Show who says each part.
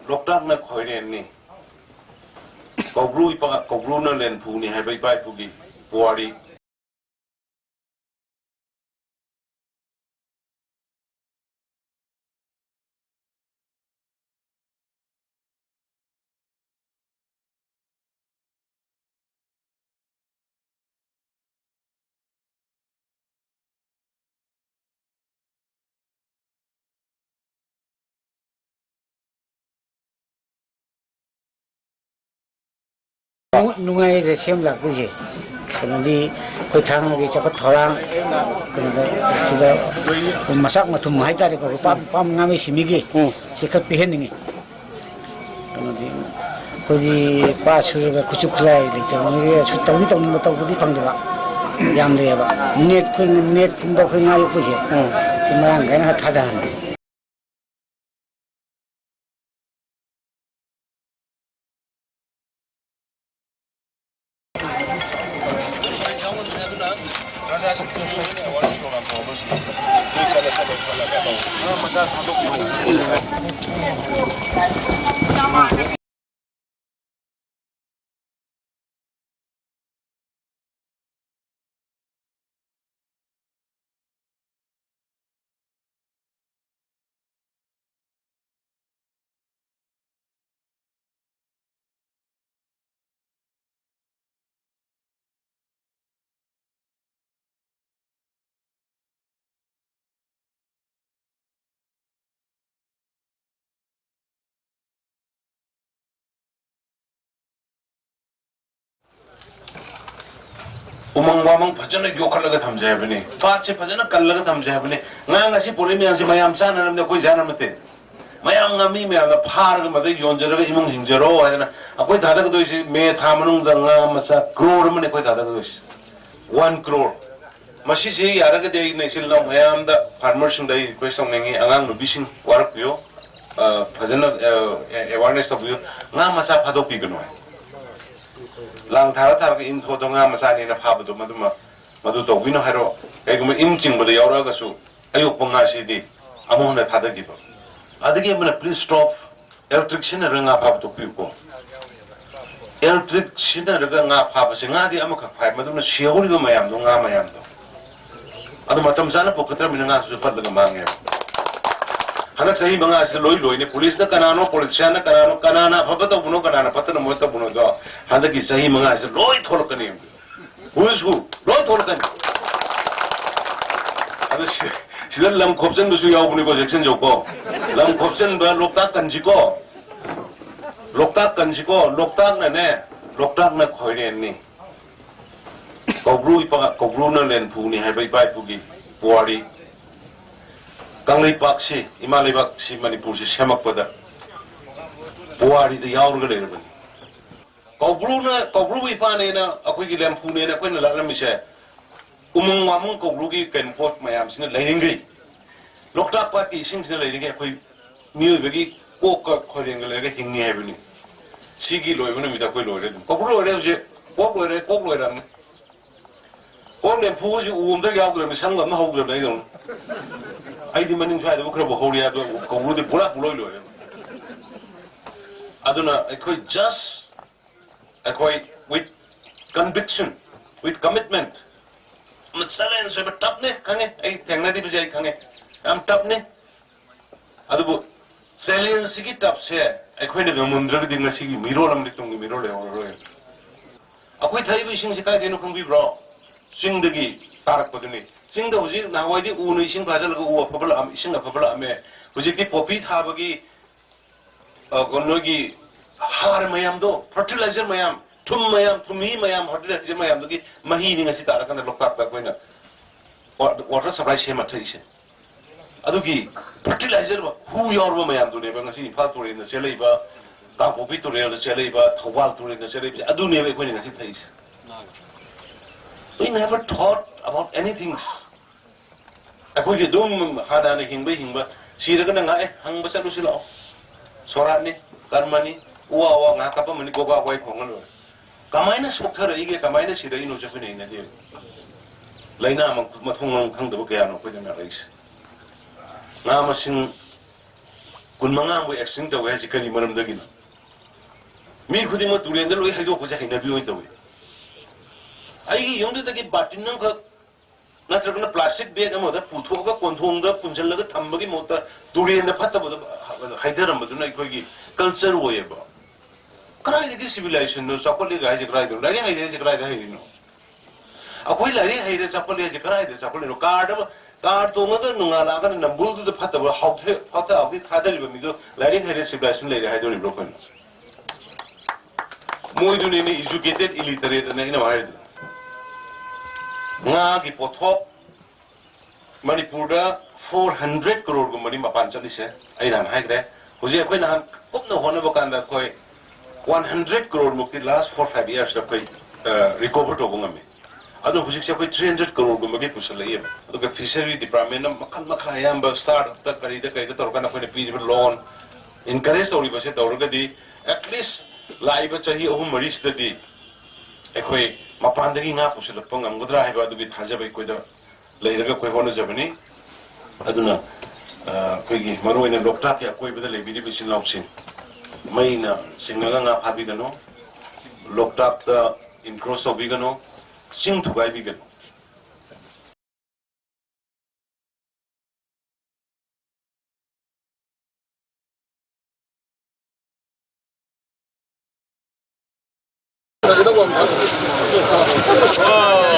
Speaker 1: Loktak na khoire ni kobru na len phu ni hai bai pai pu gi puari
Speaker 2: nungai de sem la ku je kanadi koi thang gi chakot thorang kanada sida masak mathum mai ta ko pam ngami simigi sikhat piheningi kanadi kodi pa sur ga kuchu khulai de ta ngi su tawni tawni mataw budi pangdeba yam de ba net kumba khoi ngai ku je simarang ga na thadan umang wamang phajana yokhalaga thamjay bani paat se phajana kallaga thamjay bani nga si poli myam se mayam chana namne koi jana mate mayam ngami me ala phar ga mate yonjara imung hingjaro adana akoi dada ga doisi me thamanung da nga masa crore mane koi dada ga doisi 1 crore masi se yara ga dei nei sil na mayam da farmers sing dai question ngi angang no bising warak yo phajana awareness of yo nga masa phadok pi gno lang thara ga in tho donga masani na pha badu madu to wino haro kai gum in ching badu yawra ga su ayuk panga si di amon na thada gi ba adagi mana please stop electric sin ranga pha badu pi ko electric sin ranga nga pha ba singa di amaka phai madu na shiori go mayam do nga mayam do adu matam sana pokatra mina nga su pad ga mangi hanak sahi manga se loi ne police na kanano politician na kanana phabata buno kanana patana mota buno do handaki sahi manga se loi thol kani who loi thol kani adu sidan lam khopsen su yaw buni ko section joko lam khopsen ba loktak kanji ko loktak na khoire ni kobru na len phu ni hai bai pai pu gi puari Kanglai Paksi, Imali Paksi, Manipur, Shamak Pada, Puari, the Yaurga. Kobru Panena, a quick lampuna, a queen Lamisha, Umung Kobrugi can put my arms in a Langri. Loktak Party sings the lady, a quick new biggie, Coca, calling a leg in Avenue. Sigi Loven with a quill order. Kobru, Coblera. All them pools you won't take out them, some of the whole they don't. I demand try the book of Holy Kobru the Pula Pulo. Aduna, I quite just, I quite with conviction, with commitment. I'm silence of a top neck, I think I'm top neck. Adu salience it up, say, I quite a mundra didn't see mirror and little mirror. I quite high wishing the guy didn't be raw. Sing the gee, Tarak Paduni. Sing the Wazir, now I did Unishin Pazal go popular, sing a popular Ame, Waziki Popit Habagi, Gonogi, Har Mayam, fertilizer Mayam, Tum Mayam, to me Mayam, fertilizer Mayam, Mahini Sitarak and the Loktak Winner. Water supply shematation. Adugi, fertilizer, who your Mayam to live and see Patur in the Celiba, Kapopi to rail the Celiba, Tawal to in the Celiba, Adu never winning as it is. We never thought about anything. I put you doom Hadani Himba, Siragan, Hang Basalusilo, Sorani, Karmani, Ua, Nakapamani, Goga, White Congo. Kamina Sokara, Kamina Sirino Japan in a deal. Laina Matung Kang the Bugano, put in a race. Namasin kun manga mo extinct tawe ji kari maram dagin mi khudi mo tulen dal oi haido ko ja hina bi oi tawe ai yong de ki batin nang ka natragna plastic bag amoda putho ga konthong da punjal ga thambagi mota tulen da phatta boda haidaram baduna ikoi culture woye ba krai de civilization no sapoli ga ji krai do lari haide ji krai da haide no akoi lari haide sapoli ji krai de sapoli no card car तो मगर नुंगाला का नंबुल तो फटा बड़ा haute outie थादर लिबा मिदो लाइडिंग head civilisation ले रहा है तो लिब्रो कोन मोय दुनी ने एजुकेटेड इलिटरेट ने इन wide nga gi pothop manipur da 400 crore gu mani mapan chali se ai nan hai gre hoje koi nan kup no hone ba kan da koi 100 crore mukti last 4-5 years da koi recover to ngame adu hujik se koi 300 crore gu magi pusal ye adu ke fishery department na makhan makha yam ba start ta kari da kai da tor kana koi ne pi loan encourage tori ba se tor ga di at least laiba chahi ahum maris da di ekoi mapandagi nga pusal pangam gudra hai ba adu bi thaja bai koi da leiraga koi hono jabani aduna koi gi maru ina loktak ya koi bada lebiri bisin lauksin maina singaga nga phabi gano loktak da incross obi gano sing thugai bi gano
Speaker 3: Oh